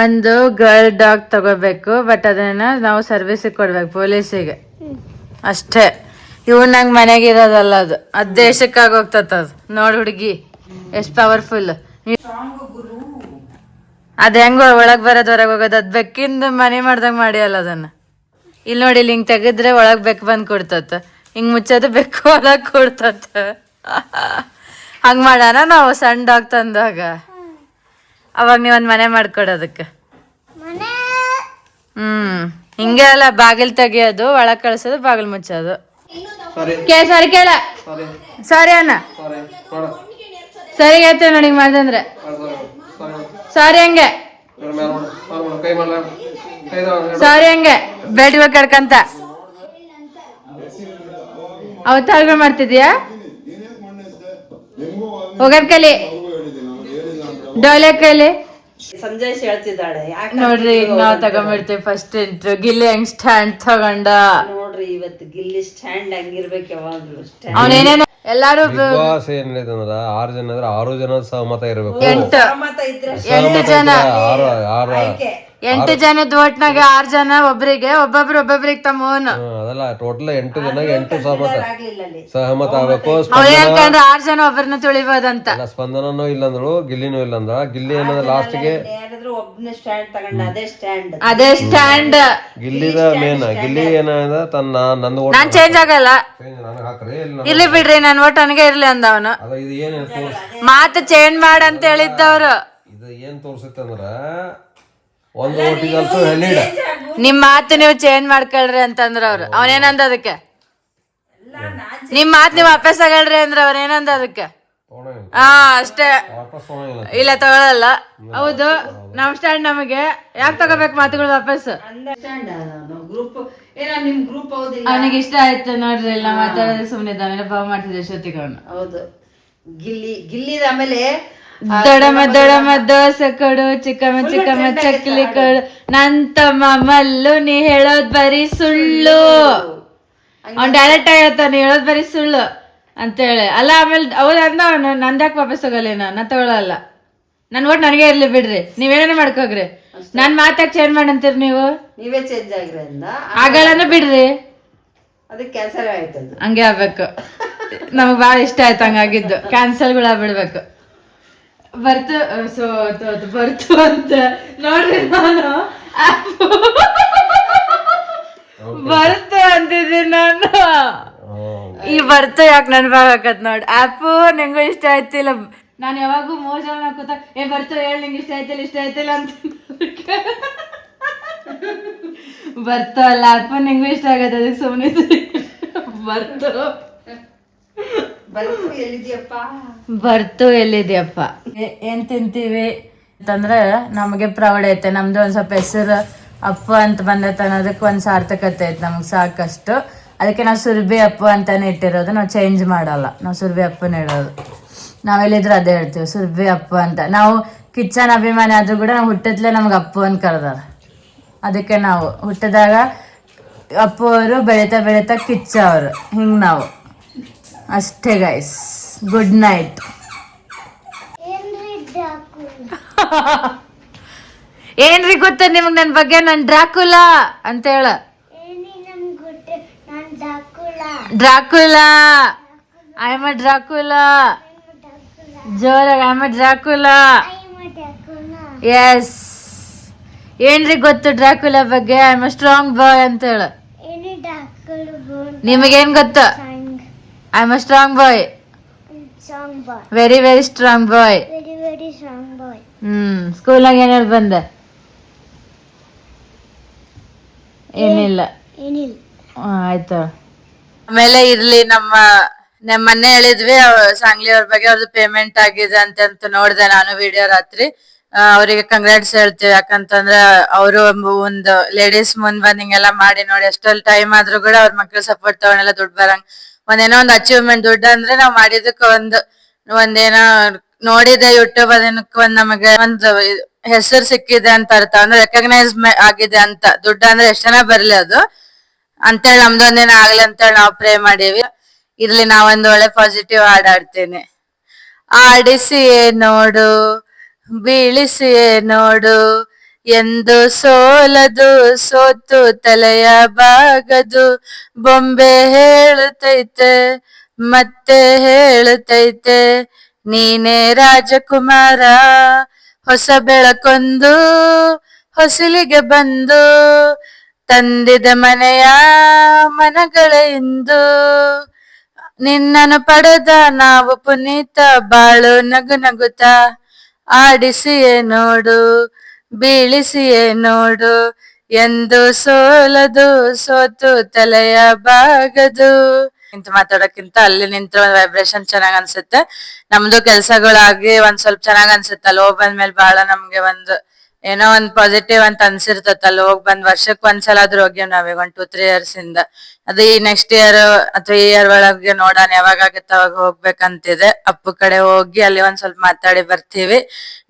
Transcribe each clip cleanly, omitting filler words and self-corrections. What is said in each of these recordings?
ಒಂದು girl dog ತಗೋಬೇಕು, but ಅದನ್ನ ನಾವು ಸರ್ವಿಸಿಗೆ ಕೊಡ್ಬೇಕು ಪೊಲೀಸಿಗೆ ಅಷ್ಟೇ. ಇವ್ ನಂಗೆ ಮನೆಗೆ ಇರೋದಲ್ಲ, ಅದು ದೇಶಕ್ಕಾಗಿ ಹೋಗ್ತದ. ಅದು ನೋಡ್ ಹುಡುಗಿ ಎಷ್ಟ್ ಪವರ್ಫುಲ್. ಅದ್ ಹೆಂಗ ಒಳಗ್ ಬರೋದ್ ಹೊರಗೆ ಹೋಗೋದು, ಅದ್ ಬೆಕ್ಕಿಂದ ಮನೆ ಮಾಡ್ದಂಗ್ ಮಾಡಿಯಲ್ಲ ಅದನ್ನ. ಇಲ್ಲಿ ನೋಡಿ, ಇಲ್ಲಿ ಹಿಂಗ್ ತೆಗೆದ್ರೆ ಒಳಗ್ ಬೆಕ್ ಬಂದ್ ಕೊಡ್ತತ್, ಹಿಂಗ್ ಮುಚ್ಚೋದು ಬೆಕ್ಕು ಒಳಗ್ ಕೊಡ್ತತ್. ಹಂಗ್ ಮಾಡೋಣ ನಾವು ಸಣ್ಣ ಡಾಗ್ ತಂದಾಗ. ಅವಾಗ ನೀವೊಂದ್ ಮನೆ ಮಾಡ್ಕೊಡೋದಕ್ಕೆ. ಹಿಂಗೆ ಅಲ್ಲ, ಬಾಗಿಲ್ ತೆಗಿಯೋದು, ಒಳಗ್ ಕಳ್ಸೋದು, ಬಾಗಿಲ್ ಮುಚ್ಚೋದು. ಸರಿ ಕೇಳ, ಸಾರಿ ಅಣ್ಣ, ಸರಿ ಆಯ್ತು ನೋಡಿ ಹಿಂಗ್ ಮಾಡ್ದಂದ್ರೆ. ಸಾರಿ ಹಂಗೆ, ಸಾರಿ ಹಂಗೆ ಬೇಟಿ ಹೋಗಿ ಕಡ್ಕಂತ ಅವತಾರಗಳು ಮಾಡ್ತಿದ್ಯಾ. ಹೋಗದ್ ಕಲಿ, ಡೋಲೆ ಕಲಿ. ಸಂಜಯ್ ಹೇಳ್ತಿದ್ದಾಳೆ ನೋಡ್ರಿ, ಈಗ ನಾವ್ ತಗೊಂಡ್ಬಿಡ್ತೀವಿ ಫಸ್ಟ್ ಇಂಟ್ರು. ಗಿಲ್ಲಿ ಹೆಂಗ್ ಸ್ಟ್ಯಾಂಡ್ ತಗೊಂಡ ನೋಡ್ರಿ. ಇವತ್ತು ಗಿಲ್ಲಿ ಸ್ಟ್ಯಾಂಡ್ ಹಂಗಿರ್ಬೇಕು ಯಾವಾಗ್ಲೂ. ಅವನೇನೇನು ಎಲ್ಲಾರು ಏನಿದೆ ಅಂದ್ರೆ 6 ಜನ ಇದ್ರೆ 6 ಜನ ಸಹಮತ ಇರಬೇಕು. 8 ಜನ, 8 ಜನದ ಓಟ್ನಾಗ 6 ಜನ ಒಬ್ರಿಗೆ, ಒಬ್ಬೊಬ್ರಿಗೆ ತಮ್ಮ ಓನ್. ಅದಲ್ಲ, ಟೋಟಲ್ 8 ಜನಗೆ 8 ಸಹಮತ ಆಗ್ಬೇಕು. 6 ಜನ ಒಬ್ಬರನ್ನ ತುಳಿಬೋದಂತ. ಸ್ಪಂದನೂ ಇಲ್ಲಂದ್ರು, ಗಿಲ್ಲಿನೂ ಇಲ್ಲಂದ್ರ, ಗಿಲ್ಲಿ ಏನಂದ್ರೆ ಲಾಸ್ಟ್ಗೆ ಅದೇ ಸ್ಟ್ಯಾಂಡ್. ಗಿಲ್ಲಿದ ಮೇನ್, ಗಿಲ್ಲಿ ಏನಂದ್ರೆ ತನ್ನ ನಂದು ಓಟ್ ನಾನ್ ಚೇಂಜ್ ಆಗಲ್ಲ, ಹಾಕ್ರಿ ಇಲ್ಲಿ ಬಿಡ್ರಿ, ನನ್ ಓಟ್ ನನಗೆ ಇರ್ಲಿ ಅಂದವನು. ಇದು ಏನ್ ಮಾತು ಚೇಂಜ್ ಮಾಡಂತ ಹೇಳಿದ್ದವ್ರು. ಇದು ಏನ್ ತೋರ್ಸುತ್ತೆ ಅಂದ್ರ ಒಂದು ಓಟಿಗೆ ಅಂತೂ ಲೀಡ್. ನಿಮ್ ಮಾತು ನೀವು ಚೇಂಜ್ ಮಾಡ್ಕೊಳ್ರಿ ಅಂತಂದ್ರ ಅವ್ರು. ಅವನೇನಂದ ಅದಕ್ಕೆ? ನಿಮ್ ಮಾತು ನೀವು ವಾಪಸ್ ತಗೊಳ್ರಿ ಅಂದ್ರ ಅವನೇನಂದ ಅದಕ್ಕೆ? ಅಷ್ಟೇ, ಇಲ್ಲ ತಗೊಳಲ್ಲ. ಹೌದು, ನಮ್ ಸ್ಟ್ಯಾಂಡ್ ನಮಗೆ ಯಾಕೆ ತಗೋಬೇಕು ಮಾತುಗಳು ವಾಪಸ್? ಅವನಿಗೆ ಇಷ್ಟ ಆಯ್ತು ನೋಡ್ರಿ, ಇಲ್ಲ ಮಾತಾಡೋದಕ್ಕೆ ಸುಮ್ಮನೆ ಆಮೇಲೆ ಭಾವ ಮಾಡ್ತಿದ್ದೆ ಶ್ರುತಿಗೌನ. ಹೌದು, ಗಿಲ್ಲಿದ ಆಮೇಲೆ ದೊಡಮ ದೊಡಮ ದೋಸೆ ಕೊಡು, ಚಿಕ್ಕಮ್ಮ ಚಿಕ್ಕಮ್ಮ ಚಕ್ಲಿ ಕೊಡು, ನನ್ ತಮ್ಮ ಮಲ್ಲು ನೀ ಹೇಳೋದ್ ಬರೀ ಸುಳ್ಳು. ಅವ್ನ್ ಡೈರೆಕ್ಟ್ ಆಗತ್ತ, ನೀ ಹೇಳೋದ್ ಬರೀ ಸುಳ್ಳು ಅಂತೇಳಿ. ಅಲ್ಲ, ಆಮೇಲೆ ಅವ್ರು ಅಂದ ಅವನು ನಂದ್ಯಾಕೆ ವಾಪಸ್ ತಗೊಳ್ಳೇನ, ನಾ ತಗೊಳಲ್ಲ, ನನ್ ಒಟ್ಟು ನನಗೆ ಇರ್ಲಿ ಬಿಡ್ರಿ, ನೀವೇನೇ ಮಾಡ್ಕೋಗ್ರಿ, ನಾನ್ ಮಾತಾಕ್ ಚೇಂಜ್ ಮಾಡಂತೀರಿ ನೀವು. ನೀವೇ ಚೇಂಜ್ ಆಗ್ರಿ ಆಗಲ್ಲ ಬಿಡ್ರಿ, ಅದಕ್ಕೆ ಕ್ಯಾನ್ಸಲ್ ಆಯ್ತು. ಹಂಗೆ ಆಗ್ಬೇಕು. ನಮಗ್ ಬಾಳ ಇಷ್ಟ ಆಯ್ತು ಹಂಗಾಗಿದ್ದು. ಕ್ಯಾನ್ಸಲ್ಗಳು ಆಗ್ಬಿಡ್ಬೇಕು. ಬರ್ತು ಬರ್ತು ಅಂತ ನೋಡ್ರಿ, ನಾನು ಬರ್ತು ಅಂತಿದ್ದೀನಿ ನಾನು. ಈ ಬರ್ತು ಯಾಕೆ ನನ್ ಬಾಗತ್ ನೋಡ್. ಆ್ಯಪು ನಿಂಗೂ ಇಷ್ಟ ಆಯ್ತಿಲ್ಲ. ನಾನು ಯಾವಾಗೂ ಮೋಜಲ್ ಕೂತ ಬರ್ತು ಹೇಳಿ, ನಿಂಗೆ ಇಷ್ಟ ಆಯ್ತಿಲ್ಲ ಅಂತ. ಬರ್ತು ಅಲ್ಲ, ಆ್ಯಪು ನಿಂಗೂ ಇಷ್ಟ ಆಗತ್ತೆ, ಅದಕ್ಕೆ ಸುಮ್ಮನೆ ಬರ್ತು. ಬರ್ತು ಎಲ್ಲಿದ್ಯಪ್ಪ, ಏನ್ ತಿಂತೀವಿ ಅಂತಂದ್ರೆ ನಮಗೆ ಪ್ರೌಢ ಐತೆ. ನಮ್ದು ಒಂದ್ ಸ್ವಲ್ಪ ಹೆಸರು ಅಪ್ಪು ಅಂತ ಬಂದೈತೆ ಅನ್ನೋದಕ್ಕೆ ಒಂದ್ ಸಾರ್ಥಕತೆ ಐತೆ ನಮ್ಗೆ, ಸಾಕಷ್ಟು. ಅದಕ್ಕೆ ನಾವು ಸುರ್ಬಿ ಅಪ್ಪು ಅಂತಾನೆ ಇಟ್ಟಿರೋದು, ನಾವು ಚೇಂಜ್ ಮಾಡಲ್ಲ. ನಾವು ಸುರ್ಬಿ ಅಪ್ಪನ ಇಡೋದು, ನಾವೆಲ್ಲಿದ್ರು ಅದೇ ಹೇಳ್ತೀವಿ, ಸುರ್ಬಿ ಅಪ್ಪು ಅಂತ. ನಾವು ಕಿಚ್ಚನ್ ಅಭಿಮಾನಿ ಆದ್ರೂ ಕೂಡ ನಾವು ಹುಟ್ಟಿದ್ಲೇ ನಮ್ಗೆ ಅಪ್ಪು ಅಂತ ಕರೆದಾರ. ಅದಕ್ಕೆ ನಾವು ಹುಟ್ಟಿದಾಗ ಅಪ್ಪು ಅವರು, ಬೆಳೀತಾ ಬೆಳೀತಾ ಕಿಚ್ಚ ಅವರು, ಹಿಂಗ್ ನಾವು ಅಷ್ಟೇ ಗೈಸ್. Good night. ಏನ್ರಿ ಗೊತ್ತ ನಿಮಗ್ ನನ್ ಬಗ್ಗೆ? ನನ್ ಡ್ರಾಕುಲಾ ಅಂತ ಹೇಳ. Dracula, I am a Dracula. ಜೋರಾಗಿ, I am a Dracula. S. ಏನ್ರಿ ಗೊತ್ತು ಡ್ರಾಕುಲಾ ಬಗ್ಗೆ? ಐ ಆಮ್ ಅ ಸ್ಟ್ರಾಂಗ್ ಬಾಯ್ ಅಂತ ಹೇಳ. ನಿಮಗೇನ್ ಗೊತ್ತು? I am a strong boy. Very very strong boy. ಸ್ಕೂಲಾಗ ಏನ್ ಹೇಳಿ ಬಂದೆ? ಏನಿಲ್ಲ. ಆಯ್ತು. ಆಮೇಲೆ ಇರ್ಲಿ, ನಮ್ಮ ಮೊನ್ನೆ ಹೇಳಿದ್ವಿ ಸಾಂಗ್ಲಿ ಅವ್ರ ಬಗ್ಗೆ, ಅವ್ರದ್ದು ಪೇಮೆಂಟ್ ಆಗಿದೆ ಅಂತ ನೋಡಿದೆ ನಾನು ವಿಡಿಯೋ ರಾತ್ರಿ. ಅವರಿಗೆ ಕಂಗ್ರಾಟ್ಸ್ ಹೇಳ್ತೀವಿ. ಯಾಕಂತಂದ್ರೆ ಅವರು ಒಂದು ಲೇಡೀಸ್ ಮುಂದ್ ಬಂದ್ ಹಿಂಗೆಲ್ಲ ಮಾಡಿ ನೋಡಿ, ಎಷ್ಟೊಂದು ಟೈಮ್ ಆದ್ರೂ ಕೂಡ ಅವ್ರ ಮಕ್ಳು ಸಪೋರ್ಟ್ ತಗೊಂಡೆಲ್ಲ ದುಡ್ಡು ಬರಂಗ್ ಒಂದೇನೋ ಒಂದು ಅಚೀವ್ಮೆಂಟ್. ದುಡ್ಡು ಅಂದ್ರೆ ನಾವ್ ಮಾಡಿದಕ್ಕೆ ಒಂದೇನೋ ನೋಡಿದೆ ಯೂಟ್ಯೂಬ್, ಅದಕ್ಕೆ ನಮಗೆ ಒಂದು ಹೆಸರು ಸಿಕ್ಕಿದೆ ಅಂತ ಅರ್ಥ, ಅಂದ್ರೆ ರೆಕಗ್ನೈಸ್ ಆಗಿದೆ ಅಂತ. ದುಡ್ಡು ಅಂದ್ರೆ ಎಷ್ಟ್ ಜನ ಬರ್ಲಿ ಅದು ಅಂತೇಳಿ, ನಮ್ದೊಂದೇನ ಆಗ್ಲಿ ಅಂತೇಳಿ ನಾವು ಪ್ರೇ ಮಾಡೀವಿ. ಇರ್ಲಿ, ನಾವೊಂದು ಒಳ್ಳೆ ಪಾಸಿಟಿವ್ ಹಾಡಾಡ್ತೀನಿ. ಆಡಿಸಿಯೇ ನೋಡು, ಬೀಳಿಸಿಯೇ ನೋಡು, ಎಂದು ಸೋಲದು ಸೋತು ತಲೆಯ ಬಾಗದು ಬೊಂಬೆ ಹೇಳುತ್ತೈತೆ ಮತ್ತೆ ಹೇಳುತ್ತೈತೆ ನೀನೇ ರಾಜಕುಮಾರ ಹೊಸ ಬೆಳಕೊಂದು ಹೊಸಲಿಗೆ ಬಂದು ತಂದಿದ ಮನೆಯ ಮನಗಳ ಇಂದು ನಿನ್ನನ್ನು ಪಡೆದ ನಾವು ಪುನೀತ ಬಾಳು ನಗು ನಗುತ್ತ ಆಡಿಸಿಯೇ ನೋಡು ಬೀಳಿಸಿಯೇ ನೋಡು ಎಂದು ಸೋಲದು ಸೋತು ತಲೆಯ ಬಾಗದು ನಿಂತು ಮಾತಾಡೋಕ್ಕಿಂತ ಅಲ್ಲಿ ನಿಂತು ವೈಬ್ರೇಷನ್ ಚೆನ್ನಾಗ್ ಅನ್ಸುತ್ತೆ. ನಮ್ದು ಕೆಲ್ಸಗಳಾಗಿ ಒಂದ್ ಸ್ವಲ್ಪ ಚೆನ್ನಾಗ್ ಅನ್ಸುತ್ತೆ. ಅಲ್ಲಿ ಹೋಗ್ ಬಂದ್ಮೇಲೆ ಬಹಳ ನಮ್ಗೆ ಒಂದು ಏನೋ ಒಂದ್ ಪಾಸಿಟಿವ್ ಅಂತ ಅನ್ಸಿರ್ತೈತಲ್ಲ. ಹೋಗ್ ಬಂದ್ ವರ್ಷಕ್ ಒಂದ್ಸಲ ಆದ್ರೂ ಹೋಗ್ಯವ್ ನಾವೀಗ 1-2-3 years ಇಂದ. ಅದು ಈ ನೆಕ್ಸ್ಟ್ ಇಯರ್ ಅಥವಾ ಈ ಇಯರ್ ಒಳಗೆ ನೋಡೋಣ ಯಾವಾಗ ಆಗತ್ತೆ ಅವಾಗ ಹೋಗ್ಬೇಕಂತಿದೆ. ಅಪ್ಪು ಕಡೆ ಹೋಗಿ ಅಲ್ಲಿ ಒಂದ್ ಸ್ವಲ್ಪ ಮಾತಾಡಿ ಬರ್ತೀವಿ.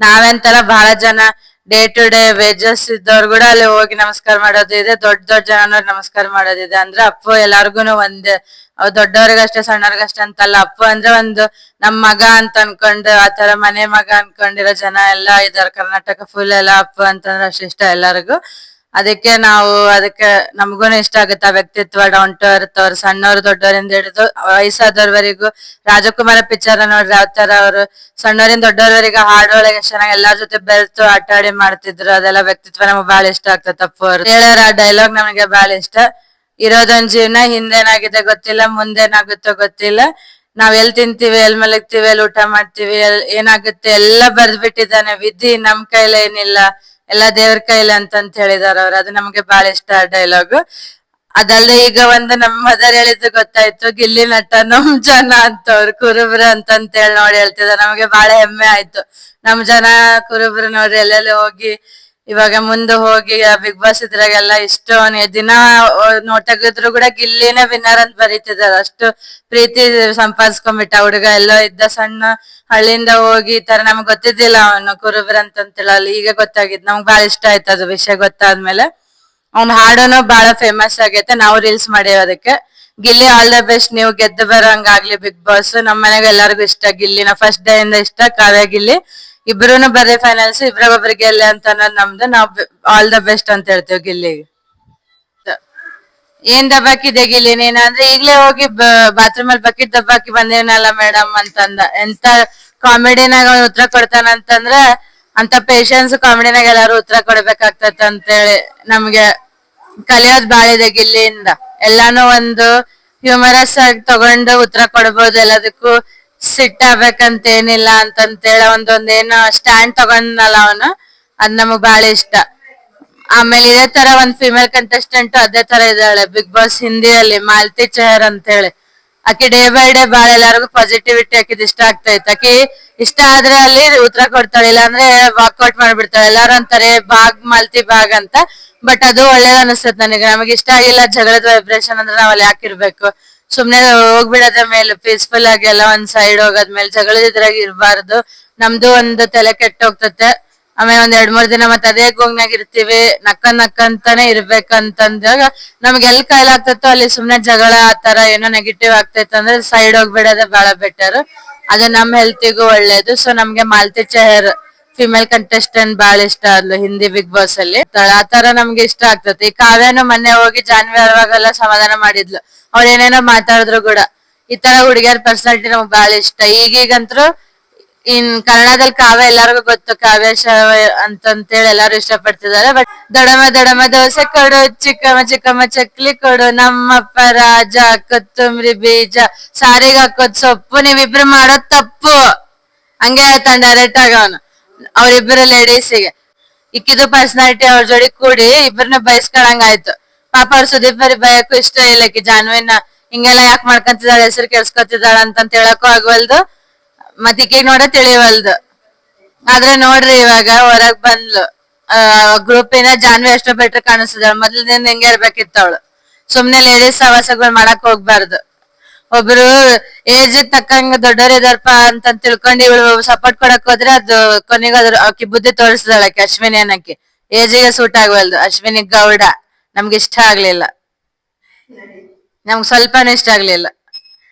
ನಾವೆಂತರ ಬಹಳ ಜನ ಡೇ ಟು ಡೇ ವೇಜಸ್ ಇದ್ದವ್ರು ಕೂಡ ಅಲ್ಲಿ ಹೋಗಿ ನಮಸ್ಕಾರ ಮಾಡೋದಿದೆ. ದೊಡ್ಡ ದೊಡ್ಡ ಜನನವ್ರು ನಮಸ್ಕಾರ ಮಾಡೋದಿದೆ. ಅಂದ್ರೆ ಅಪ್ಪು ಎಲ್ಲಾರ್ಗುನು ಒಂದೇ, ಅವ್ ದೊಡ್ಡವ್ರಿಗಷ್ಟೇ ಸಣ್ಣವ್ರಿಗಷ್ಟೇ ಅಂತಲ್ಲ. ಅಪ್ಪು ಅಂದ್ರೆ ಒಂದು ನಮ್ ಮಗ ಅಂತ ಅನ್ಕೊಂಡು ಆತರ ಮನೆ ಮಗ ಅನ್ಕೊಂಡಿರೋ ಜನ ಎಲ್ಲಾ ಇದಾರೆ. ಕರ್ನಾಟಕ ಫುಲ್ ಎಲ್ಲ ಅಪ್ಪು ಅಂತಂದ್ರೆ ಅಷ್ಟು ಇಷ್ಟ ಎಲ್ಲರಿಗೂ. ಅದಕ್ಕೆ ಅದಕ್ಕೆ ನಮಗೂನು ಇಷ್ಟ ಆಗುತ್ತೆ ಆ ವ್ಯಕ್ತಿತ್ವ. Down to earth. ಅವ್ರು ಸಣ್ಣವ್ರು ದೊಡ್ಡವರಿಂದ ಹಿಡಿದು ವಯಸ್ಸಾದವ್ರವರೆಗೂ. ರಾಜಕುಮಾರ ಪಿಕ್ಚರ್ ನೋಡ್ರಿ ಯಾವ ತರ ಅವ್ರು ಸಣ್ಣವರಿಂದ ದೊಡ್ಡವರವರೆಗೆ ಹಾಡೊಳಗೆ ಚೆನ್ನಾಗಿ ಎಲ್ಲಾರ ಜೊತೆ ಬೆರ್ತು ಆಟ ಆಡಿ ಮಾಡ್ತಿದ್ರು. ಅದೆಲ್ಲ ವ್ಯಕ್ತಿತ್ವ ನಮ್ಗೆ ಬಹಳ ಇಷ್ಟ ಆಗ್ತದೆ. ಅಪ್ಪು ಅವ್ರು ಹೇಳೋರ ಆ ಡೈಲಾಗ್ ನಮಗೆ ಬಹಳ ಇಷ್ಟ. ಇರೋದೊಂದ್ ಜೀವನ, ಹಿಂದೇನಾಗಿದೆ ಗೊತ್ತಿಲ್ಲ, ಮುಂದೇನಾಗುತ್ತೋ ಗೊತ್ತಿಲ್ಲ. ನಾವ್ ಎಲ್ ತಿಂತೀವಿ, ಎಲ್ ಮಲಗ್ತೀವಿ, ಎಲ್ ಊಟ ಮಾಡ್ತೀವಿ, ಏನಾಗುತ್ತೆ ಎಲ್ಲ ಬರ್ದ್ಬಿಟ್ಟಿದ್ದಾನೆ. ವಿಧಿ ನಮ್ ಕೈಲಿ ಏನಿಲ್ಲ, ಎಲ್ಲ ದೇವ್ರ ಕೈಲಿ ಅಂತಂತ ಹೇಳಿದಾರ ಅವ್ರು. ಅದು ನಮ್ಗೆ ಬಹಳ ಇಷ್ಟ ಡೈಲಾಗ್. ಅದಲ್ದೆ ಈಗ ಒಂದು ನಮ್ಮ ಮದರ್ ಹೇಳಿದ್ದು ಗೊತ್ತಾಯ್ತು, ಗಿಲ್ಲಿ ನಟ ನಮ್ ಜನ ಅಂತ ಅವ್ರು ಕುರುಬ್ರ ಅಂತಂತ ಹೇಳಿ ನೋಡಿ ಹೇಳ್ತಿದಾರೆ. ನಮಗೆ ಬಹಳ ಹೆಮ್ಮೆ ಆಯ್ತು. ನಮ್ ಜನ ಕುರುಬ್ರು ನೋಡ್ರಿ ಎಲ್ಲೆಲ್ಲಿ ಹೋಗಿ ಇವಾಗ ಮುಂದೆ ಹೋಗಿ ಬಿಗ್ ಬಾಸ್ ಇದ್ರಾಗೆಲ್ಲ ಇಷ್ಟು ದಿನ ನೋಟಗಿದ್ರು ಕೂಡ ಗಿಲ್ಲಿನೇ ವಿನ್ನರ್ ಅಂತ ಬರೀತಿದಾರೆ. ಅಷ್ಟು ಪ್ರೀತಿ ಸಂಪಾದಿಸ್ಕೊಂಡ್ಬಿಟ್ಟ ಹುಡುಗ. ಎಲ್ಲೋ ಇದ್ದ ಸಣ್ಣ ಹಳ್ಳಿಯಿಂದ ಹೋಗಿ ಈ ತರ ನಮ್ಗೆ ಗೊತ್ತಿದ್ದಿಲ್ಲ ಅವನು ಕುರುಬ್ರ ಅಂತಂತೇಳಿ. ಅಲ್ಲಿ ಈಗ ಗೊತ್ತಾಗಿದ್ ನಮ್ಗೆ ಬಹಳ ಇಷ್ಟ ಆಯ್ತು ಅದು ವಿಷಯ ಗೊತ್ತಾದ್ಮೇಲೆ. ಅವ್ನ ಹಾಡನು ಬಹಳ ಫೇಮಸ್ ಆಗೈತೆ. ನಾವು ರೀಲ್ಸ್ ಮಾಡೇವ್ ಅದಕ್ಕೆ. ಗಿಲ್ಲಿ ಆಲ್ ದ ಬೆಸ್ಟ್, ನೀವು ಗೆದ್ದು ಬರೋಂಗಾಗ್ಲಿ ಬಿಗ್ ಬಾಸ್. ನಮ್ ಮನೆಗೆ ಎಲ್ಲರಿಗೂ ಇಷ್ಟ ಗಿಲ್ಲಿನ ಫಸ್ಟ್ ಡೇ ಇಂದ ಇಷ್ಟ. ಕಾವ್ಯ ಗಿಲ್ಲಿ ಇಬ್ರುನು ಬರ್ರಿ ಫೈನಲ್ಸ್, ಇಬ್ರಾಗೊಬ್ರಿಗೆ ಗೆಲ್ಲಿ ಅಂತ ಅನ್ನೋದು ನಮ್ದು. ನಾವ್ ಆಲ್ ದ ಬೆಸ್ಟ್ ಅಂತ ಹೇಳ್ತೇವೆ ಗಿಲ್ಲಿಗೆ. ಏನ್ ದಬ್ಬಾಕಿದೆ ಗಿಲ್ಲಿ ನೀನ್ ಅಂದ್ರೆ ಈಗ್ಲೇ ಹೋಗಿ ಬಾತ್ರೂಮ್ ಅಲ್ಲಿ ಬಕೆಟ್ ದಬ್ಬಾಕಿ ಬಂದೇನಲ್ಲ ಮೇಡಮ್ ಅಂತಂದ. ಎಂತ ಕಾಮಿಡಿನಾಗ ಉತ್ತರ ಕೊಡ್ತಾನಂತಂದ್ರ ಅಂತ ಪೇಶನ್ಸ್ ಕಾಮಿಡಿನಾಗ ಎಲ್ಲಾರು ಉತ್ತರ ಕೊಡ್ಬೇಕಾಗ್ತತ್ ಅಂತೇಳಿ ನಮ್ಗೆ ಕಲಿಯೋದ್ ಬಾಳ ಇದೆ ಗಿಲ್ಲಿಯಿಂದ. ಎಲ್ಲಾನು ಒಂದು ಹ್ಯೂಮರಸ್ ಆಗಿ ತಗೊಂಡು ಉತ್ತರ ಕೊಡ್ಬೋದು. ಎಲ್ಲದಕ್ಕೂ ಸಿಟ್ಟಾಗ್ಬೇಕಂತ ಏನಿಲ್ಲ ಅಂತಂತೇಳಿ ಒಂದೊಂದೇನು ಸ್ಟ್ಯಾಂಡ್ ತಗೊಂಡಲ್ಲ ಅವನು. ಅದ್ ನಮಗ್ ಬಾಳ ಇಷ್ಟ. ಆಮೇಲೆ ಇದೇ ತರ ಒಂದ್ ಫಿಮೇಲ್ ಕಂಟೆಸ್ಟೆಂಟ್ ಅದೇ ತರ ಇದ್ದಾಳೆ ಬಿಗ್ ಬಾಸ್ ಹಿಂದಿಯಲ್ಲಿ, ಮಾಲ್ತಿ ಚೆಹರ್ ಅಂತ ಹೇಳಿ. ಆಕಿ ಡೇ ಬೈ ಡೇ ಬಾಳ ಎಲ್ಲಾರ್ಗು ಪಾಸಿಟಿವಿಟಿ ಆಕಿದ್ ಇಷ್ಟ ಆಗ್ತೈತೆ. ಆಕಿ ಇಷ್ಟ ಆದ್ರೆ ಅಲ್ಲಿ ಉತ್ತರ ಕೊಡ್ತಾಳೆ, ಇಲ್ಲಾಂದ್ರೆ ವಾಕ್ಔಟ್ ಮಾಡ್ಬಿಡ್ತಾಳೆ. ಎಲ್ಲಾರು ಅಂತಾರೆ ಬಾಗ್ ಮಾಲ್ತಿ ಬಾಗ್ ಅಂತ. ಬಟ್ ಅದು ಒಳ್ಳೇದ್ ಅನಿಸ್ತದೆ ನನಗೆ. ನಮಗೆ ಇಷ್ಟ ಆಗಿಲ್ಲ ಜಗಳದ ವೈಬ್ರೇಷನ್ ಅಂದ್ರೆ ನಾವ್ ಅಲ್ಲಿ ಯಾಕಿರ್ಬೇಕು, ಸುಮ್ನೆ ಹೋಗ್ಬಿಡೋದ ಮೇಲೆ ಪೀಸ್ಫುಲ್ ಆಗಿ ಎಲ್ಲ ಒಂದ್ ಸೈಡ್ ಹೋಗೋದ್ಮೇಲೆ. ಜಗಳದಿದ್ರಾಗ ಇರಬಾರ್ದು. ನಮ್ದು ಒಂದು ತಲೆ ಕೆಟ್ಟ ಹೋಗ್ತತೆ. ಆಮೇಲೆ ಒಂದ್ 2-3 ದಿನ ಮತ್ತೆ ಅದೇ ಗೋಂಗ್ನಾಗ ಇರ್ತೀವಿ. ನಕ್ಕಂತಾನೆ ಇರ್ಬೇಕಂತಂದಾಗ ನಮ್ಗೆ ಎಲ್ ಕೈಲಾಗ್ತತೋ ಅಲ್ಲಿ ಸುಮ್ನೆ ಜಗಳ ಆತರ ಏನೋ ನೆಗೆಟಿವ್ ಆಗ್ತೈತೆ ಅಂದ್ರೆ ಸೈಡ್ ಹೋಗ್ಬಿಡೋದೇ ಬಹಳ ಬೆಟರ್. ಅದು ನಮ್ ಹೆಲ್ತಿಗೂ ಒಳ್ಳೇದು. ಸೊ ನಮ್ಗೆ ಮಾಲ್ತಿ ಚೆಹರ್ ಫಿಮೇಲ್ ಕಂಟೆಸ್ಟೆಂಟ್ ಬಾಳ ಇಷ್ಟ ಆದ್ಲು ಹಿಂದಿ ಬಿಗ್ ಬಾಸ್ ಅಲ್ಲಿ. ಆತರ ನಮ್ಗೆ ಇಷ್ಟ ಆಗ್ತದೆ. ಈ ಕಾವ್ಯನು ಮೊನ್ನೆ ಹೋಗಿ ಜಾನ್ವಿ ಅವಾಗೆಲ್ಲ ಸಮಾಧಾನ ಮಾಡಿದ್ಲು. ಅವ್ರ ಏನೇನೋ ಮಾತಾಡಿದ್ರು ಕೂಡ. ಈ ತರ ಹುಡುಗಿಯರ್ ಪರ್ಸನಾಲಿಟಿ ನಮ್ಗೆ ಬಾಳ ಇಷ್ಟ. ಈಗೀಗಂತ್ರು ಕನ್ನಡದಲ್ಲಿ ಕಾವ್ಯ ಎಲ್ಲರಿಗೂ ಗೊತ್ತು, ಕಾವ್ಯ ಅಂತಂತೇಳಿ ಎಲ್ಲಾರು ಇಷ್ಟಪಡ್ತಿದ್ದಾರೆ. ಬಟ್ ದೊಡಮ ದೊಡಮ ದೋಸೆ ಕೊಡು, ಚಿಕ್ಕಮ್ಮ ಚಿಕ್ಕಮ್ಮ ಚಕ್ಲಿ ಕೊಡು, ನಮ್ಮಪ್ಪ ರಾಜ ಕೊತ್ತಂಬರಿ ಬೀಜ ಸಾರಿಗೆ ಹಾಕೋದ್ ಸೊಪ್ಪು, ನೀವಿಬ್ರು ಮಾಡೋದ್ ತಪ್ಪು ಹಂಗೆ ಹೇಳ್ತಾನೆ ಡೈರೆಕ್ಟ್ ಆಗ ಅವನು ಅವ್ರಿಬ್ರು ಲೇಡೀಸಿಗೆ. ಇಕ್ಕಿದು ಪರ್ಸನಾಲಿಟಿ ಅವ್ರ ಜೋಡಿ ಕೂಡಿ ಇಬ್ರನ್ನ ಬಯಸ್ಕೊಳಂಗ ಆಯ್ತು. ಪಾಪ ಅವ್ರ ಸುದೀಪ್ ಬರಿ ಬಯಕ್ಕೂ ಇಷ್ಟ ಇಲ್ಲ. ಜಾನ್ವಿನ ಹಿಂಗೆಲ್ಲ ಯಾಕೆ ಮಾಡ್ಕೊಂತಿದ್ದಾಳೆ, ಹೆಸರು ಕೆಡ್ಸ್ಕೊತಿದ್ದಾಳ ಅಂತ ಹೇಳಕ್ಕೂ ಆಗ್ವಲ್ದು. ಮತ್ ಈಕಿಗ್ ನೋಡ ತಿಳಿವಲ್ದು. ಆದ್ರೆ ನೋಡ್ರಿ ಇವಾಗ ಹೊರಗ್ ಬಂದ್ಲು. ಗ್ರೂಪಿನ ಜಾನ್ವಿ ಎಷ್ಟೋ ಬೆಟ್ರ್ ಕಾಣಿಸ್ತಿದ್ದಾಳ. ಮೊದ್ಲಿನಿಂದ ಹೆಂಗೆ ಇರ್ಬೇಕಿತ್ತು ಅವಳು. ಸುಮ್ನೆ ಲೇಡೀಸ್ ಸಹವಾಸಗಳು ಮಾಡಕ್ ಹೋಗ್ಬಾರ್ದು. ಒಬ್ರು ಏಜ್ ತಕ್ಕಂಗ ದೊಡ್ಡವ್ರ ಇದಾರಪ್ಪ ಅಂತ ತಿಳ್ಕೊಂಡು ಇವಳು ಸಪೋರ್ಟ್ ಕೊಡಕ್ ಹೋದ್ರೆ ಅದು ಕೊನೆಗಾದ್ರು ಆಕಿ ಬುದ್ಧಿ ತೋರಿಸಿದಾಳ ಅಶ್ವಿನಿ ಅನ್ನಕ್ಕೆ. ಏಜಿಗೆ ಸೂಟ್ ಆಗ್ವಲ್ದು. ಅಶ್ವಿನಿ ಗೌಡ ನಮ್ಗೆ ಇಷ್ಟ ಆಗ್ಲಿಲ್ಲ. ನಮ್ಗೆ ಸ್ವಲ್ಪನೂ ಇಷ್ಟ ಆಗ್ಲಿಲ್ಲ.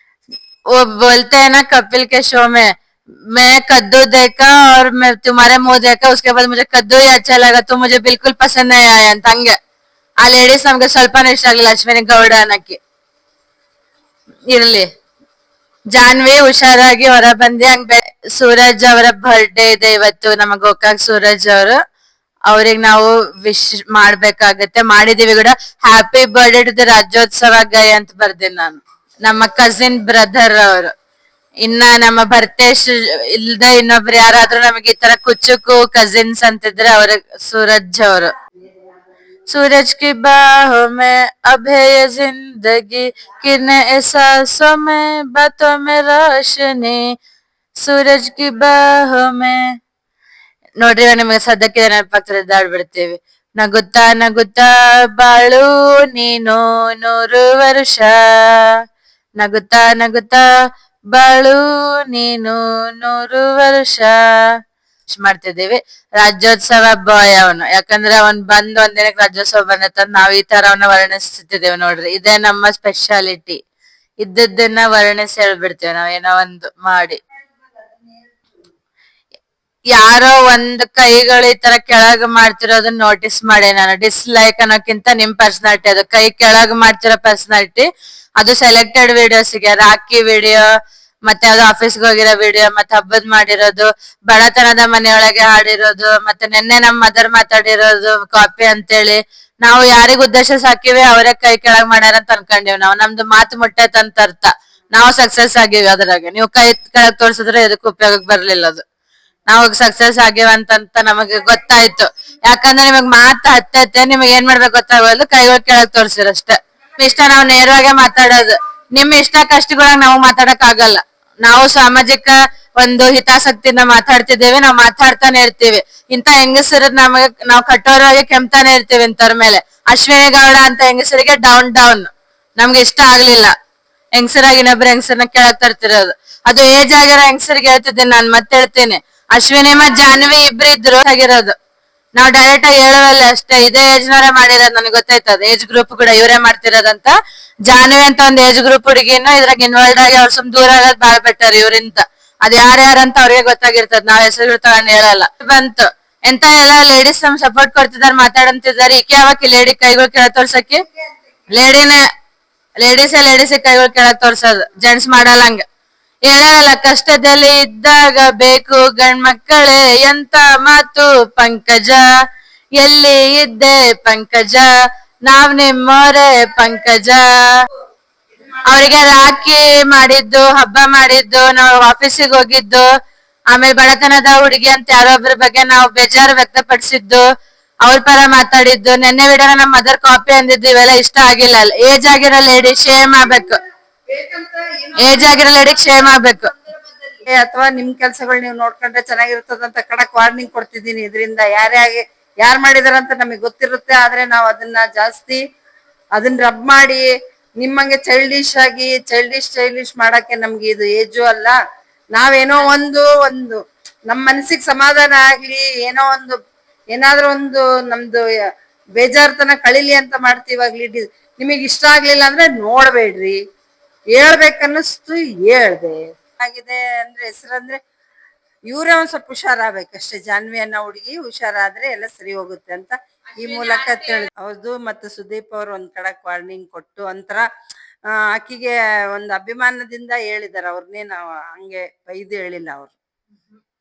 वो बोलते हैं ना कपिल के शो में, मैं कद्दू देखा और मैं तुम्हारे मुंह देखा उसके बाद मुझे कद्दू ही अच्छा लगा तो मुझे बिल्कुल पसंद नहीं आया ಅಂತ ಹಂಗೆ ಆ ಲೇಡೀಸ್ ನಮ್ಗೆ ಸ್ವಲ್ಪನೂ ಇಷ್ಟ ಆಗಿಲ್ಲ ಅಶ್ವಿನಿ ಗೌಡ ಅನ್ನಕ್ಕೆ ಇರ್ಲಿ ಜಾನ್ವಿ ಹುಷಾರಾಗಿ ಹೊರ ಬಂದಿ ಸೂರಜ್ ಅವರ ಬರ್ಡೇ ಇದೆ ಇವತ್ತು ನಮ್ಮ ಗೋಕಾಕ್ ಸೂರಜ್ ಅವರು ಅವ್ರಿಗೆ ನಾವು ವಿಶ್ ಮಾಡ್ಬೇಕಾಗತ್ತೆ ಮಾಡಿದೀವಿ ಕೂಡ happy birthday to the Rajyotsava guy ಅಂತ ಬರ್ತೀನಿ ನಾನು ನಮ್ಮ ಕಸಿನ್ ಬ್ರದರ್ ಅವರು ಇನ್ನ ನಮ್ಮ ಭರ್ತೇಶ್ ಇಲ್ದ ಇನ್ನೊಬ್ರು ಯಾರಾದ್ರೂ ನಮಗೆ ಈ ತರ ಕುಚುಕು ಕಸಿನ್ಸ್ ಅಂತಿದ್ರೆ ಅವ್ರ ಸೂರಜ್ ಅವರು सूरज की बाहों में अब है ये जिंदगी किरने एहसासों में बातों में रोशनी सूरज की बाहों में ನೋಡ್ರಿ ನಿಮಗೆ ಸದ್ಯಕ್ಕೆ ನೆನಪಾಗ್ತದೆ ದಾಡ್ಬಿಡ್ತೀವಿ ನಗುತ್ತಾ ನಗುತ್ತಾ ಬಾಳು ನೀನು 100 ವರ್ಷ ನಗುತ್ತಾ ನಗುತ್ತಾ ಬಾಳು ನೀನು 100 ವರ್ಷ ಮಾಡ್ತಿದ್ದೀವಿ ರಾಜ್ಯೋತ್ಸವ ಬಾಯ್ ಅವನು ಯಾಕಂದ್ರೆ ಅವನ್ ಬಂದ್ ಒಂದಿನಕ್ಕೆ ರಾಜ್ಯೋತ್ಸವ ಬಂದತ್ತ ನಾವ್ ಈ ತರ ಅವನ್ನ ವರ್ಣಿಸ್ತಿದ್ದೇವೆ ನೋಡ್ರಿ ಇದೇ ನಮ್ಮ ಸ್ಪೆಷಾಲಿಟಿ ಇದ್ದದ್ದನ್ನ ವರ್ಣಿಸಿ ಹೇಳ್ಬಿಡ್ತೇವೆ ನಾವ್ ಏನೋ ಒಂದು ಮಾಡಿ ಯಾರೋ ಒಂದ್ ಕೈಗಳು ಈ ತರ ಕೆಳಗ್ ಮಾಡ್ತಿರೋದನ್ನ ನೋಟಿಸ್ ಮಾಡಿ ನಾನು ಡಿಸ್ಲೈಕ್ ಅನ್ನೋಕ್ಕಿಂತ ನಿಮ್ ಪರ್ಸನಾಲಿಟಿ ಅದು ಕೈ ಕೆಳಗ್ ಮಾಡ್ತಿರೋ ಪರ್ಸನಾಲಿಟಿ ಅದು ಸೆಲೆಕ್ಟೆಡ್ ವಿಡಿಯೋಸ್ಗೆ ರಾಖಿ ವಿಡಿಯೋ ಮತ್ತೆ ಅದು ಆಫೀಸ್ಗೆ ಹೋಗಿರೋ ವಿಡಿಯೋ ಮತ್ತೆ ಹಬ್ಬದ್ ಮಾಡಿರೋದು ಬಡತನದ ಮನೆಯೊಳಗೆ ಹಾಡಿರೋದು ಮತ್ತೆ ನಿನ್ನೆ ನಮ್ ಮದರ್ ಮಾತಾಡಿರೋದು ಕಾಪಿ ಅಂತೇಳಿ ನಾವು ಯಾರಿಗ ಉದ್ದೇಶ ಸಾಕಿವಿ ಅವರೇ ಕೈ ಕೆಳಗ್ ಮಾಡ್ಯಾರ ಅಂತ ಅನ್ಕೊಂಡಿವ್ ನಾವು ನಮ್ದು ಮಾತು ಮುಟ್ಟೈತ್ ಅಂತ ಅರ್ಥ ನಾವು ಸಕ್ಸಸ್ ಆಗಿವಿ ಅದ್ರಾಗ ನೀವು ಕೈ ಕೆಳಗ್ ತೋರ್ಸಿದ್ರೆ ಎದಕ್ ಉಪಯೋಗಕ್ಕೆ ಬರ್ಲಿಲ್ಲ ಅದು ನಾವು ಸಕ್ಸಸ್ ಆಗಿವ ಅಂತ ನಮಗೆ ಗೊತ್ತಾಯ್ತು ಯಾಕಂದ್ರೆ ನಿಮಗ್ ಮಾತು ಹತ್ತೈತೆ ನಿಮಗ್ ಏನ್ ಮಾಡ್ಬೇಕು ಗೊತ್ತಾಗಲ್ಲ ಕೈಗಳು ಕೆಳಗ್ ತೋರ್ಸಿರಷ್ಟೇ ಇಷ್ಟ ನಾವು ನೇರವಾಗಿ ಮಾತಾಡೋದು ನಿಮ್ ಇಷ್ಟ ಕಷ್ಟಗಳಾಗ ನಾವು ಮಾತಾಡಕ್ ಆಗಲ್ಲ ನಾವು ಸಾಮಾಜಿಕ ಒಂದು ಹಿತಾಸಕ್ತಿಯಿಂದ ಮಾತಾಡ್ತಿದ್ದೇವೆ ನಾವು ಮಾತಾಡ್ತಾನೆ ಇರ್ತೀವಿ ಇಂತ ಹೆಂಗಸರ ನಮಗೆ ನಾವು ಕಟ್ಟೋರಾಗಿ ಕೆಮ್ತಾನೆ ಇರ್ತೀವಿ ಇಂತವ್ರ ಮೇಲೆ ಅಶ್ವಿನಿ ಗೌಡ ಅಂತ ಹೆಂಗಸರಿಗೆ ಡೌನ್ ನಮ್ಗೆ ಇಷ್ಟ ಆಗ್ಲಿಲ್ಲ ಹೆಂಗಸರಾಗಿ ಇನ್ನೊಬ್ರು ಹೆಂಗಸರನ್ನ ಕೇಳಕ್ ತರ್ತಿರೋದು ಅದು ಏಜ್ ಆಗಿರೋ ಹೆಂಗಸರಿಗೆ ಹೇಳ್ತಿದ್ದೀನಿ ನಾನ್ ಮತ್ತೆ ಹೇಳ್ತೀನಿ ಅಶ್ವಿನಿ ಮತ್ ಜಾನ್ವಿ ಇಬ್ರು ಇದ್ರು ಆಗಿರೋದು ನಾವ್ ಡೈರೆಕ್ಟ್ ಆಗಿ ಹೇಳೋಲ್ಲ ಅಷ್ಟೇ ಇದೇ ಏಜ್ ನವರೇ ಮಾಡಿರೋದು ನನಗೆ ಗೊತ್ತಾಯ್ತದ ಏಜ್ ಗ್ರೂಪ್ ಕೂಡ ಇವರೇ ಮಾಡ್ತಿರೋದಂತ ಜಾನ್ವಿ ಅಂತ ಒಂದ್ ಏಜ್ ಗ್ರೂಪ್ ಹುಡುಗಿನ ಇದ್ರಾಗ ಇನ್ವಾಲ್ವ್ ಆಗಿ ಅವ್ರ ಸುಮ್ ದೂರ ಆಗೋದ್ ಬಾಳ್ ಬೆಟರ್ ಇವ್ರಿಂದ ಅದ್ ಯಾರ್ಯಾರಂತ ಅವ್ರಿಗೆ ಗೊತ್ತಾಗಿರ್ತದ ನಾವ್ ಹೆಸರು ತಗೊಂಡ್ ಹೇಳಲ್ಲ ಬಂತು ಎಂತ ಎಲ್ಲ ಲೇಡೀಸ್ ನಮ್ ಸಪೋರ್ಟ್ ಕೊಡ್ತಿದಾರೆ ಮಾತಾಡಂತಿದಾರೆ ಈಕೆ ಯಾವಾಗ ಲೇಡಿ ಕೈಗಳು ಕೆಳ ತೋರ್ಸಕ್ಕೆ ಲೇಡಿನೇ ಲೇಡೀಸ್ ಕೈಗಳು ಕೆಳಗ್ ತೋರ್ಸೋದು ಜೆಂಟ್ಸ್ ಮಾಡಲ್ಲ ಹಂಗ ಹೇಳಲ್ಲ ಕಷ್ಟದಲ್ಲಿ ಇದ್ದಾಗ ಬೇಕು ಗಂಡ್ ಮಕ್ಕಳೇ ಎಂತ ಮಾತು ಪಂಕಜ ಎಲ್ಲಿ ಇದ್ದೆ ಪಂಕಜ ನಾವ್ ನಿಮ್ಮೋರೆ ಪಂಕಜ ಅವ್ರಿಗೆ ರಾಖಿ ಮಾಡಿದ್ದು ಹಬ್ಬ ಮಾಡಿದ್ದು ನಾವು ಆಫೀಸಿಗೆ ಹೋಗಿದ್ದು ಆಮೇಲೆ ಬಡತನದ ಹುಡುಗಿ ಅಂತ ಯಾರೊಬ್ರ ಬಗ್ಗೆ ನಾವು ಬೇಜಾರು ವ್ಯಕ್ತಪಡಿಸಿದ್ದು ಅವ್ರ ಪರ ಮಾತಾಡಿದ್ದು ನೆನ್ನೆ ವಿಡಿಯೋನ ನಮ್ ಮದರ್ ಕಾಪಿ ಅಂದಿದ್ದು ಇವೆಲ್ಲ ಇಷ್ಟ ಆಗಿಲ್ಲ ಏಜ್ ಆಗಿರೋ ಲೇಡಿ ಶೇಮ್ ಆಗ್ಬೇಕು ಏಜ್ ಆಗಿರೋ ಲೇಡಿ ಶೇಮ್ ಆಗ್ಬೇಕು ಅಥವಾ ನಿಮ್ ಕೆಲ್ಸಗಳು ನೀವು ನೋಡ್ಕೊಂಡ್ರೆ ಚೆನ್ನಾಗಿರ್ತದಂತ ಖಡಕ್ ವಾರ್ನಿಂಗ್ ಕೊಡ್ತಿದ್ದೀನಿ ಇದರಿಂದ ಯಾರ್ ಮಾಡಿದಾರಂತ ನಮಗೆ ಗೊತ್ತಿರುತ್ತೆ ಆದ್ರೆ ನಾವು ಅದನ್ನ ಜಾಸ್ತಿ ಅದನ್ನ ರಬ್ ಮಾಡಿ ನಿಮ್ಮಂಗೆ ಚೈಲ್ಡಿಶ್ ಮಾಡಕ್ಕೆ ನಮ್ಗೆ ಇದು ಏಜು ಅಲ್ಲ ನಾವೇನೋ ಒಂದು ನಮ್ ಮನ್ಸಿಗೆ ಸಮಾಧಾನ ಆಗ್ಲಿ ಏನಾದ್ರೂ ಒಂದು ನಮ್ದು ಬೇಜಾರ್ತನ ಕಳಿಲಿ ಅಂತ ಮಾಡ್ತೀವಾಗ್ಲಿ ನಿಮಗ್ ಇಷ್ಟ ಆಗ್ಲಿಲ್ಲ ಅಂದ್ರೆ ನೋಡ್ಬೇಡ್ರಿ ಹೇಳ್ಬೇಕನ್ನಿಸ್ತು ಹೇಳ್ದೆ ಆಗಿದೆ ಅಂದ್ರೆ ಹೆಸರಂದ್ರೆ ಇವ್ರೇ ಒಂದ್ ಸ್ವಲ್ಪ ಹುಷಾರಾಗ್ಬೇಕಷ್ಟೇ ಜಾನ್ವಿ ಅನ್ನೋ ಹುಡುಗಿ ಹುಷಾರಾದ್ರೆ ಎಲ್ಲ ಸರಿ ಹೋಗುತ್ತೆ ಅಂತ ಈ ಮೂಲಕ ಹೌದು ಮತ್ತೆ ಸುದೀಪ್ ಅವ್ರು ಒಂದ್ ಕಡಕ್ ವಾರ್ನಿಂಗ್ ಕೊಟ್ಟು ಒಂಥರ ಆಕಿಗೆ ಒಂದ್ ಅಭಿಮಾನದಿಂದ ಹೇಳಿದಾರೆ ಅವ್ರನ್ನೇ ನಾವ್ ಹಂಗೆ ಬೈದು ಹೇಳಿಲ್ಲ ಅವ್ರು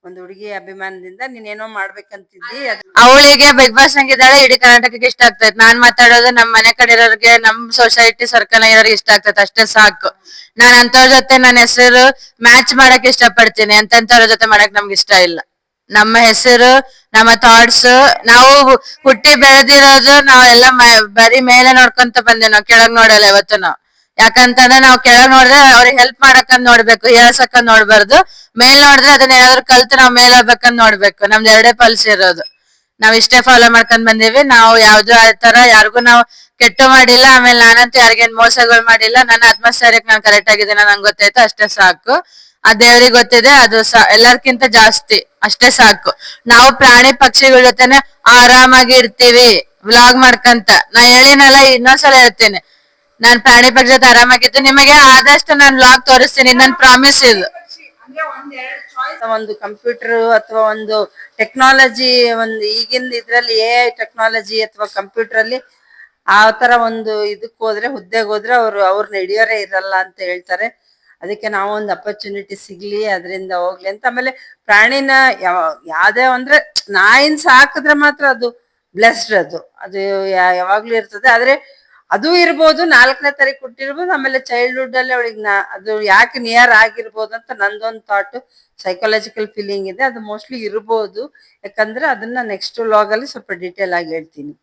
ಒಂದ್ ಹುಡುಗಿ ಅಭಿಮಾನದಿಂದ ನೀನೇನೋ ಮಾಡ್ಬೇಕಂತಿದ್ದಿ ಅವಳಿಗೆ ಬಿಗ್ ಬಾಸ್ ನಂಗಿದ್ದಾಳೆ ಇಡೀ ಕರ್ನಾಟಕಕ್ಕೆ ಇಷ್ಟ ಆಗ್ತೈತೆ ನಾನ್ ಮಾತಾಡೋದು ನಮ್ ಮನೆ ಕಡೆ ಇರೋರಿಗೆ ನಮ್ ಸೊಸೈಟಿ ಸರ್ಕಲ್ ಇರೋರಿಗೆ ಇಷ್ಟ ಆಗ್ತೈತೆ ಅಷ್ಟೇ ಸಾಕು ನಾನ್ ಅಂತವ್ರ ಜೊತೆ ನನ್ನ ಹೆಸರು ಮ್ಯಾಚ್ ಮಾಡಕ್ ಇಷ್ಟ ಪಡ್ತೀನಿ ಅಂತವ್ರ ಜೊತೆ ಮಾಡಕ್ ನಮ್ಗೆ ಇಷ್ಟ ಇಲ್ಲ ನಮ್ಮ ಹೆಸರು ನಮ್ಮ ಥಾಟ್ಸ್ ನಾವು ಹುಟ್ಟಿ ಬೆಳೆದಿರೋದು ನಾವೆಲ್ಲ ಬರೀ ಮೇಲೆ ನೋಡ್ಕೊಂತ ಬಂದೇವ್ ನಾವ್ ಕೆಳಗ್ ನೋಡಲ್ಲ ಇವತ್ತು ನಾವ್ ಯಾಕಂತಂದ್ರೆ ನಾವ್ ಕೆಳಗ್ ನೋಡಿದ್ರೆ ಅವ್ರಿಗೆ ಹೆಲ್ಪ್ ಮಾಡಕಂದ್ ನೋಡ್ಬೇಕು ಹೇಳ್ಸಕಂದ್ ನೋಡ್ಬಾರ್ದು ಮೇಲ್ ನೋಡಿದ್ರೆ ಅದನ್ನ ಏನಾದ್ರು ಕಲ್ತು ನಾವ್ ಮೇಲ್ ಹೋಗ್ಬೇಕಂದ್ ನೋಡ್ಬೇಕು ನಮ್ದು ಎರಡೇ ಪಲ್ಸ್ ಇರೋದು ನಾವ್ ಇಷ್ಟೇ ಫಾಲೋ ಮಾಡ್ಕೊಂಡ್ ಬಂದೀವಿ ನಾವು ಯಾವ್ದು ಆ ತರ ಯಾರಿಗೂ ನಾವು ಕೆಟ್ಟು ಮಾಡಿಲ್ಲ ಆಮೇಲೆ ನಾನಂತೂ ಯಾರಿಗೇನ್ ಮೋಸಗಳು ಮಾಡಿಲ್ಲ ನನ್ನ ಆತ್ಮಸ್ಥೈರ್ಯಕ್ಕೆ ನಾನ್ ಕರೆಕ್ಟ್ ಆಗಿದ್ದೀನ ನಂಗೆ ಗೊತ್ತಾಯ್ತು ಅಷ್ಟೇ ಸಾಕು ಆ ದೇವ್ರಿಗೆ ಗೊತ್ತಿದೆ ಅದು ಎಲ್ಲರ್ಕಿಂತ ಜಾಸ್ತಿ ಅಷ್ಟೇ ಸಾಕು ನಾವು ಪ್ರಾಣಿ ಪಕ್ಷಿಗಳ ಜೊತೆನೆ ಆರಾಮಾಗಿ ಇರ್ತೀವಿ ವ್ಲಾಗ್ ಮಾಡ್ಕಂತ ನಾ ಹೇಳಿನಲ್ಲ ಇನ್ನೊಂದ್ಸಲ ಹೇಳ್ತೀನಿ ನಾನ್ ಪ್ರಾಣಿ ಪಕ್ಷಿ ಜೊತೆ ಆರಾಮಾಗಿದ್ದು ನಿಮಗೆ ಆದಷ್ಟು ನಾನ್ ವ್ಲಾಗ್ ತೋರಿಸ್ತೀನಿ ನನ್ ಪ್ರಾಮಿಸ್ ಇದು ಒಂದು ಕಂಪ್ಯೂಟರ್ ಅಥವಾ ಒಂದು ಟೆಕ್ನಾಲಜಿ, ಒಂದು ಈಗಿನ ಇದ್ರಲ್ಲಿ AI ಟೆಕ್ನಾಲಜಿ ಅಥವಾ ಕಂಪ್ಯೂಟರ್ ಅಲ್ಲಿ ಆ ತರ ಒಂದು ಇದಕ್ ಹೋದ್ರೆ, ಹುದ್ದೆಗೆ ಹೋದ್ರೆ ಅವ್ರನ್ನ ಹಿಡಿಯೋರೇ ಇರಲ್ಲ ಅಂತ ಹೇಳ್ತಾರೆ. ಅದಕ್ಕೆ ನಾವು ಒಂದು ಅಪರ್ಚುನಿಟಿ ಸಿಗ್ಲಿ, ಅದರಿಂದ ಹೋಗ್ಲಿ ಅಂತ. ಆಮೇಲೆ ಪ್ರಾಣಿನ ಯಾವ್ದೇ ಅಂದ್ರೆ ನಾಯಿನ್ ಸಾಕಿದ್ರೆ ಮಾತ್ರ ಅದು ಬ್ಲೆಸ್ಡ್, ಅದು ಯಾವಾಗ್ಲೂ ಇರ್ತದೆ. ಆದ್ರೆ ಅದು ಇರ್ಬೋದು, 4ನೇ ತಾರೀಕು ಹುಟ್ಟಿರ್ಬೋದು, ಆಮೇಲೆ ಚೈಲ್ಡ್ಹುಡ್ ಅಲ್ಲಿ ಅವಳಿಗೆ ಅದು ಯಾಕೆ ನಿಯರ್ ಆಗಿರ್ಬೋದು ಅಂತ ನಂದೊಂದು ಥಾಟ್, ಸೈಕಾಲಜಿಕಲ್ ಫೀಲಿಂಗ್ ಇದೆ. ಅದು ಮೋಸ್ಟ್ಲಿ ಇರ್ಬೋದು, ಯಾಕಂದ್ರೆ ಅದನ್ನ ನೆಕ್ಸ್ಟ್ ವ್ಲಾಗ್ ಅಲ್ಲಿ ಸ್ವಲ್ಪ ಡೀಟೇಲ್ ಆಗಿ ಹೇಳ್ತೀನಿ.